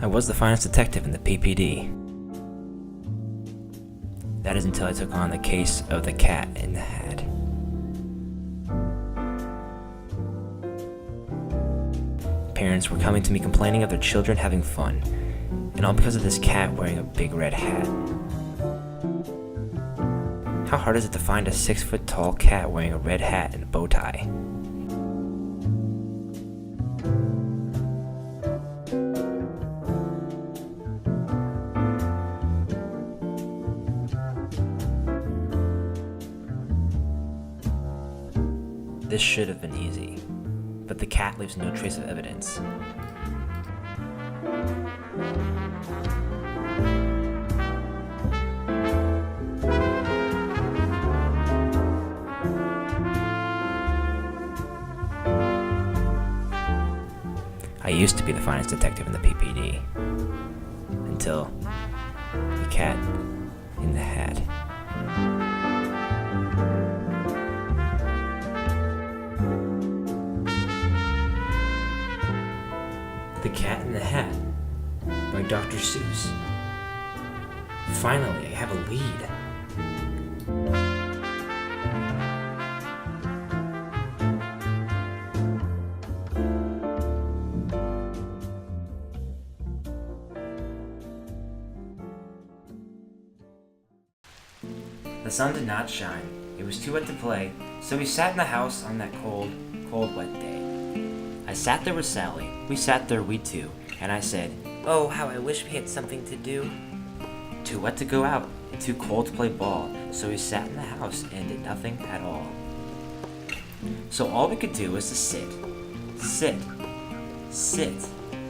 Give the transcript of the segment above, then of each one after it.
I was the finest detective in the PPD. That is until I took on the case of the Cat in the Hat. Parents were coming to me complaining of their children having fun, and all because of this cat wearing a big red hat. How hard is it to find a 6-foot-tall cat wearing a red hat and a bow tie? This should have been easy, but the cat leaves no trace of evidence. I used to be the finest detective in the PPD, until the Cat in the Hat. The Cat in the Hat by Dr. Seuss. Finally, I have a lead. The sun did not shine. It was too wet to play, so we sat in the house on that cold, wet day. I sat there with Sally. We sat there, we two, and I said, "Oh, how I wish we had something to do." Too wet to go out, and too cold to play ball, so we sat in the house and did nothing at all. So all we could do was to sit. Sit.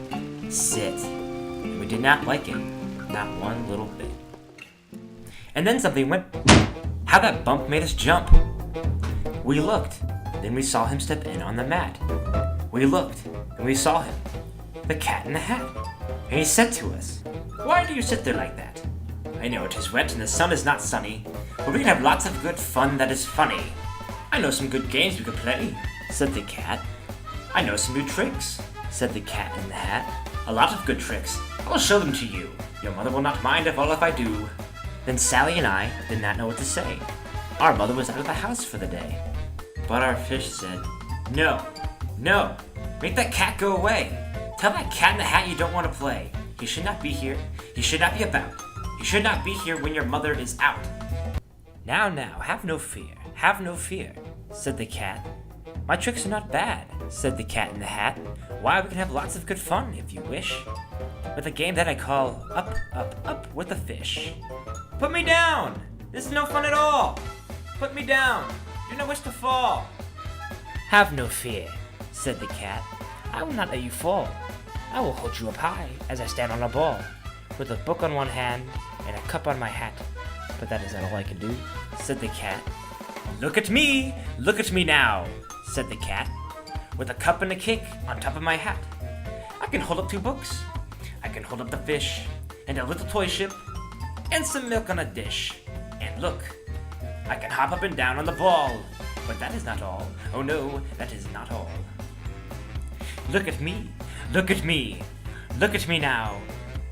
And we did not like it, not one little bit. And then something went. How that bump made us jump. We looked, then we saw him step in on the mat. We looked, and we saw him, the Cat in the Hat. And he said to us, "Why do you sit there like that? I know it is wet and the sun is not sunny, but we can have lots of good fun that is funny. I know some good games we could play," said the cat. "I know some new tricks," said the Cat in the Hat. "A lot of good tricks. I will show them to you. Your mother will not mind if I do." Then Sally and I did not know what to say. Our mother was out of the house for the day. But our fish said, No, make that cat go away. Tell that Cat in the Hat you don't want to play. He should not be here. He should not be about. He should not be here when your mother is out." Now, have no fear, said the cat. "My tricks are not bad," said the Cat in the Hat. "Why, we can have lots of good fun, if you wish, with a game that I call Up, Up, Up with a Fish." "Put me down! This is no fun at all! Put me down! Do not wish to fall!" "Have no fear," said the cat. "I will not let you fall. I will hold you up high as I stand on a ball, with a book on one hand and a cup on my hat. But that is not all I can do," said the cat. Look at me now," said the cat, "with a cup and a cake on top of my hat. I can hold up 2 books. I can hold up the fish, and a little toy ship, and some milk on a dish. And look, I can hop up and down on the ball. But that is not all. Oh no, that is not all. Look at me now.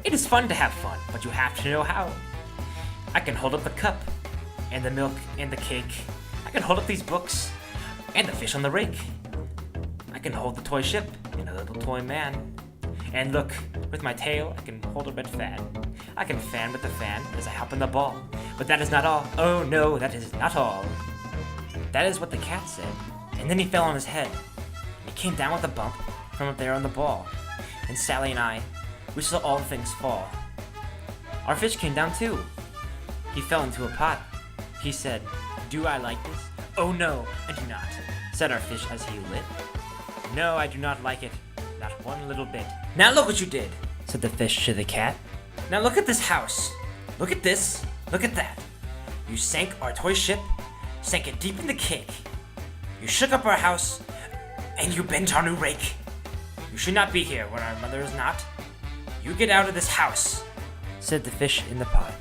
It is fun to have fun, but you have to know how. I can hold up the cup, and the milk, and the cake. I can hold up these books, and the fish on the rake. I can hold the toy ship, and a little toy man. And look, with my tail, I can hold a red fan. I can fan with the fan as I hop in the ball. But that is not all. Oh no, that is not all." That is what the cat said. And then he fell on his head. He came down with a bump from up there on the ball. And Sally and I, we saw all things fall. Our fish came down too. He fell into a pot. He said, "Do I like this?" "Oh no, I do not," said our fish as he lit. "No, I do not like it. Not one little bit." "Now look what you did," said the fish to the cat. "Now look at this house. Look at this. Look at that. You sank our toy ship, sank it deep in the cake. You shook up our house, and you bent our new rake. You should not be here when our mother is not. You get out of this house," said the fish in the pot.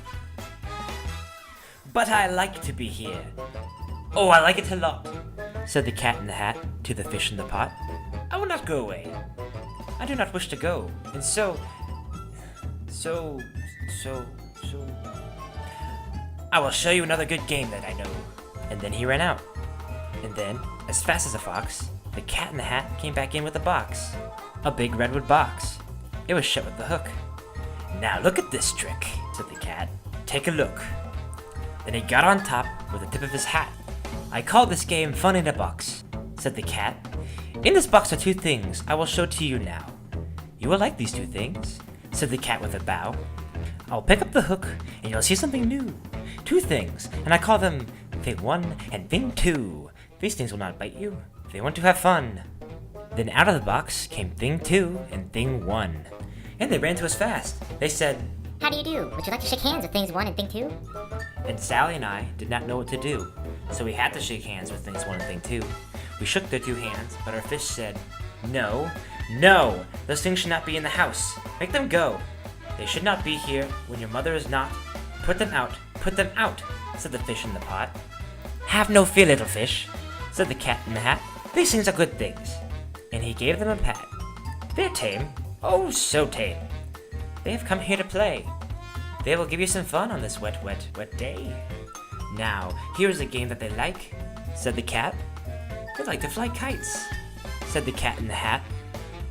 "But I like to be here. Oh, I like it a lot," said the Cat in the Hat to the fish in the pot. "I will not go away. I do not wish to go, and so So... I will show you another good game that I know. And then he ran out. And then, as fast as a fox, the Cat in the Hat came back in with a box. A big redwood box. It was shut with the hook. Now look at this trick, said the cat. Take a look. Then he got on top with the tip of his hat. I call this game Fun in a Box, said the cat. In this box are two things I will show to you now. You will like these two things, said the cat with a bow. I'll pick up the hook and you'll see something new. Two things, and I call them Thing 1 and Thing 2. These things will not bite you. They want to have fun. Then out of the box came Thing 2 and Thing 1. And they ran to us fast. They said, How do you do? Would you like to shake hands with Things 1 and Thing 2? And Sally and I did not know what to do, so we had to shake hands with Things 1 and Thing 2. We shook their two hands, but our fish said, No, no, those things should not be in the house. Make them go. They should not be here when your mother is not. Put them out, said the fish in the pot. Have no fear, little fish, said the cat in the hat. These things are good things. And he gave them a pat. They're tame, oh so tame. They have come here to play. They will give you some fun on this wet, wet, wet day. Now, here is a game that they like, said the cat. They like to fly kites, said the cat in the hat.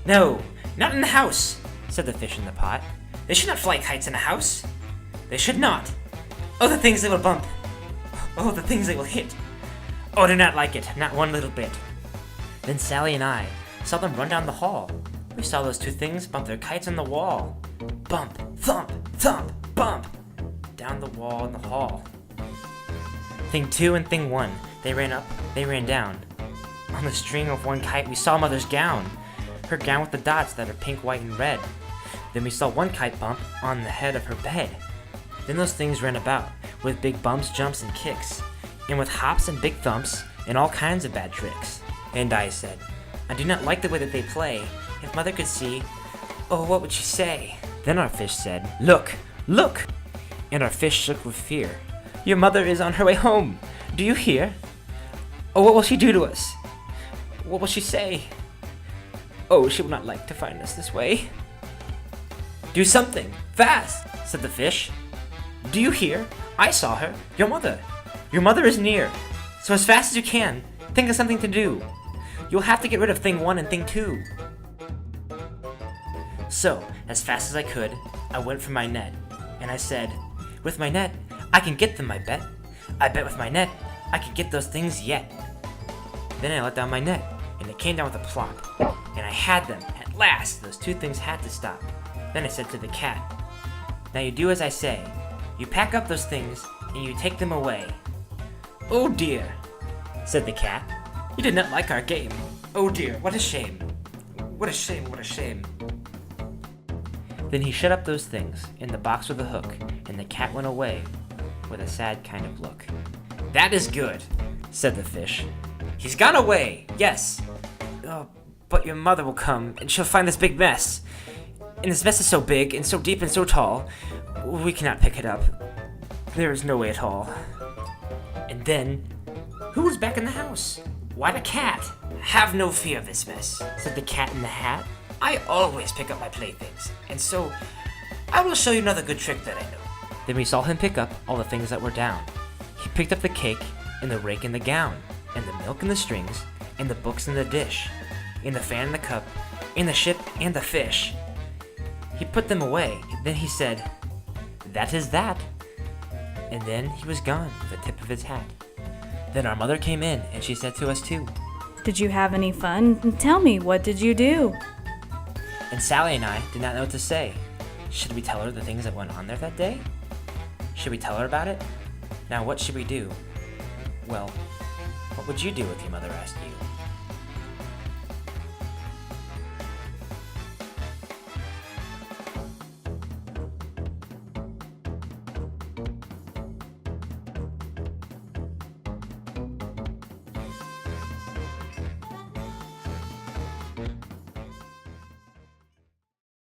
No, not in the house, said the fish in the pot. They should not fly kites in a house. They should not. Oh, the things they will bump. Oh, the things they will hit. Oh, I do not like it, not one little bit. Then Sally and I saw them run down the hall. We saw those two things bump their kites on the wall. Bump, thump, thump, bump. Down the wall in the hall. Thing 2 and Thing 1, they ran up, they ran down. On the string of one kite, we saw Mother's gown. Her gown with the dots that are pink, white, and red. Then we saw one kite bump on the head of her bed. Then those things ran about, with big bumps, jumps, and kicks, and with hops and big thumps, and all kinds of bad tricks. And I said, I do not like the way that they play. If Mother could see, oh, what would she say? Then our fish said, Look, look! And our fish shook with fear. Your mother is on her way home. Do you hear? Oh, what will she do to us? What will she say? Oh, she will not like to find us this way. Do something, fast, said the fish. Do you hear? I saw her, your mother. Your mother is near. So as fast as you can, think of something to do. You'll have to get rid of Thing 1 and Thing 2. So, as fast as I could, I went for my net, and I said, with my net, I can get them, I bet. I bet with my net, I can get those things yet. Then I let down my net, and it came down with a plop, and I had them. At last, those two things had to stop. Then I said to the cat, Now you do as I say. You pack up those things, and you take them away. Oh dear, said the cat. You did not like our game. Oh dear, what a shame. What a shame, what a shame. Then he shut up those things in the box with a hook, and the cat went away with a sad kind of look. That is good, said the fish. He's gone away, yes. Oh, but your mother will come, and she'll find this big mess. And this mess is so big, and so deep, and so tall, we cannot pick it up. There is no way at all. And then, who was back in the house? Why, the cat. Have no fear of this mess, said the cat in the hat. I always pick up my playthings, and so I will show you another good trick that I know. Then we saw him pick up all the things that were down. He picked up the cake, and the rake, and the gown, and the milk, and the strings, and the books, and the dish, and the fan, and the cup, and the ship, and the fish. He put them away, then he said, That is that. And then he was gone with the tip of his hat. Then our mother came in, and she said to us too, Did you have any fun? Tell me, what did you do? And Sally and I did not know what to say. Should we tell her the things that went on there that day? Should we tell her about it? Now what should we do? Well, what would you do if your mother asked you?